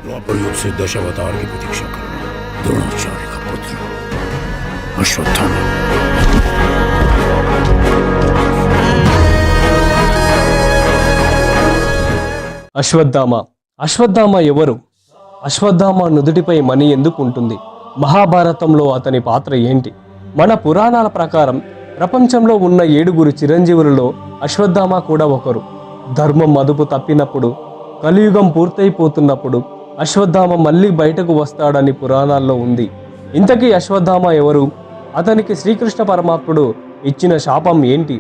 द्वापर युग से दशावतार की प्रतीक्षा करना। द्रोणाचार्य का पुत्र अश्वत्थामा। అశ్వత్థామ ఎవరు? అశ్వత్థామ నుదుటిపై మణి ఎందుకు ఉంటుంది? మహాభారతంలో అతని పాత్ర ఏంటి? మన పురాణాల ప్రకారం ప్రపంచంలో ఉన్న 7 చిరంజీవులలో అశ్వత్థామ కూడా ఒకరు. ధర్మం అదుపు తప్పినప్పుడు, కలియుగం పూర్తయిపోతున్నప్పుడు అశ్వత్థామ మళ్ళీ బయటకు వస్తాడని పురాణాల్లో ఉంది. ఇంతకీ అశ్వత్థామ ఎవరు? అతనికి శ్రీకృష్ణ పరమాత్ముడు ఇచ్చిన శాపం ఏంటి?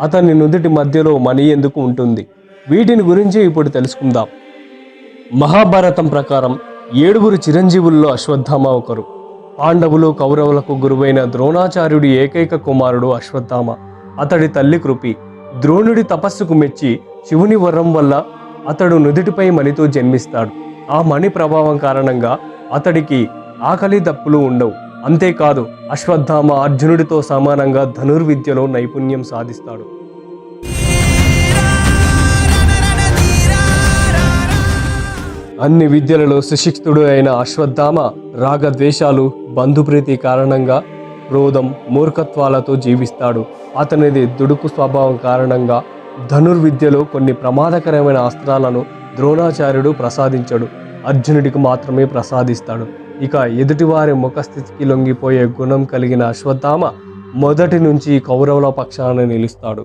అతని నుదుటి మధ్యలో మణి ఎందుకు ఉంటుంది? వీటిని గురించి ఇప్పుడు తెలుసుకుందాం. మహాభారతం ప్రకారం 7 చిరంజీవుల్లో అశ్వత్థామ ఒకరు. పాండవులు కౌరవులకు గురువైన ద్రోణాచార్యుడి ఏకైక కుమారుడు అశ్వత్థామ. అతడి తల్లి కృపి. ద్రోణుడి తపస్సుకు మెచ్చి శివుని వరం వల్ల అతడు నుదుటిపై మణితో జన్మిస్తాడు. ఆ మణి ప్రభావం కారణంగా అతడికి ఆకలి దప్పులు ఉండవు. అంతేకాదు, అశ్వత్థామ అర్జునుడితో సమానంగా ధనుర్విద్యలో నైపుణ్యం సాధిస్తాడు. అన్ని విద్యలలో సుశిక్షితుడు అయిన అశ్వత్థామ రాగద్వేషాలు, బంధుప్రీతి కారణంగా క్రోధం, మూర్ఖత్వాలతో జీవిస్తాడు. అతనిది దుడుకు స్వభావం కారణంగా ధనుర్విద్యలో కొన్ని ప్రమాదకరమైన అస్త్రాలను ద్రోణాచార్యుడు ప్రసాదించడు, అర్జునుడికి మాత్రమే ప్రసాదిస్తాడు. ఇక ఎదుటివారి ముఖస్థితికి లొంగిపోయే గుణం కలిగిన అశ్వత్థామ మొదటి నుంచి కౌరవుల పక్షాన నిలుస్తాడు.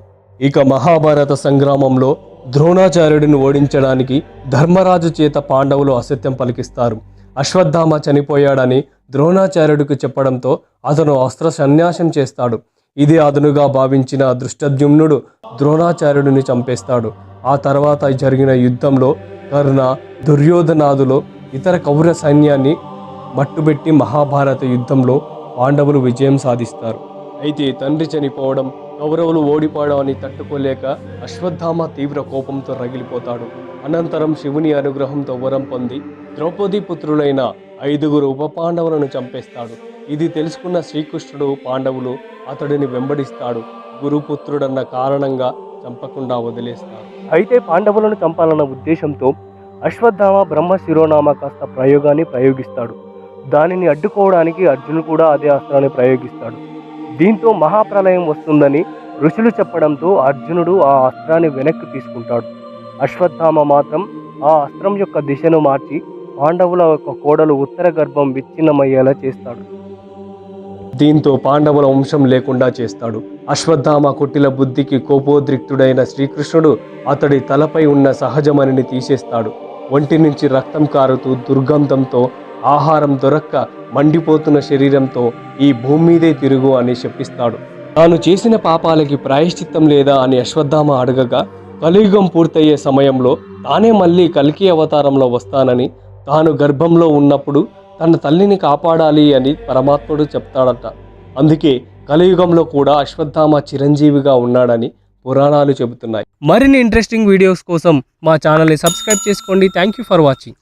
ఇక మహాభారత సంగ్రామంలో ద్రోణాచార్యుడిని ఓడించడానికి ధర్మరాజు చేత పాండవులు అసత్యం పలికిస్తారు. అశ్వత్థామ చనిపోయాడని ద్రోణాచార్యుడికి చెప్పడంతో అతను అస్త్ర సన్యాసం చేస్తాడు. ఇది అదనుగా భావించిన దృష్టద్యుమ్నుడు ద్రోణాచార్యుడిని చంపేస్తాడు. ఆ తర్వాత జరిగిన యుద్ధంలో కర్ణ, దుర్యోధనాదులో ఇతర కౌరవ సైన్యాన్ని మట్టుబెట్టి మహాభారత యుద్ధంలో పాండవులు విజయం సాధిస్తారు. అయితే తండ్రి చనిపోవడం, కౌరవులు ఓడిపోవడం అని తట్టుకోలేక అశ్వత్థామ తీవ్ర కోపంతో రగిలిపోతాడు. అనంతరం శివుని అనుగ్రహంతో వరం పొంది ద్రౌపది పుత్రులైన 5 ఉప పాండవులను చంపేస్తాడు. ఇది తెలుసుకున్న శ్రీకృష్ణుడు పాండవులు అతడిని వెంబడిస్తాడు. గురుపుత్రుడన్న కారణంగా చంపకుండా వదిలేస్తాడు. అయితే పాండవులను చంపాలన్న ఉద్దేశంతో అశ్వత్థామ బ్రహ్మ శిరోనామకాస్త ప్రయోగాన్ని ప్రయోగిస్తాడు. దానిని అడ్డుకోవడానికి అర్జునుడు కూడా అదే అస్త్రాన్ని ప్రయోగిస్తాడు. దీంతో మహాప్రలయం వస్తుందని ఋషులు చెప్పడంతో అర్జునుడు ఆ అస్త్రాన్ని వెనక్కి తీసుకుంటాడు. అశ్వత్థామ మాత్రం ఆ అస్త్రం యొక్క దిశను మార్చి పాండవుల యొక్క కోడలు ఉత్తర గర్భం విచ్ఛిన్నమయ్యేలా చేస్తాడు. దీంతో పాండవుల వంశం లేకుండా చేస్తాడు. అశ్వత్థామ కుటిల బుద్ధికి కోపోద్రిక్తుడైన శ్రీకృష్ణుడు అతడి తలపై ఉన్న సహజమణిని తీసేస్తాడు. ఒంటి నుంచి రక్తం కారుతూ దుర్గంధంతో, ఆహారం దొరక్క మండిపోతున్న శరీరంతో ఈ భూమి మీదే తిరుగు అని శపిస్తాడు. తాను చేసిన పాపాలకి ప్రాయశ్చిత్తం లేదా అని అశ్వత్థామ అడగగా, కలియుగం పూర్తయ్యే సమయంలో తానే మళ్ళీ కల్కి అవతారంలో వస్తానని, తాను గర్భంలో ఉన్నప్పుడు తన తల్లిని కాపాడాలి అని పరమాత్ముడు చెప్తాడట. అందుకే కలియుగంలో కూడా అశ్వత్థామ చిరంజీవిగా ఉన్నాడని పురాణాలు చెబుతున్నాయి. మరిన్ని ఇంట్రెస్టింగ్ వీడియోస్ కోసం మా ఛానల్ని సబ్స్క్రైబ్ చేసుకోండి. Thank you for watching.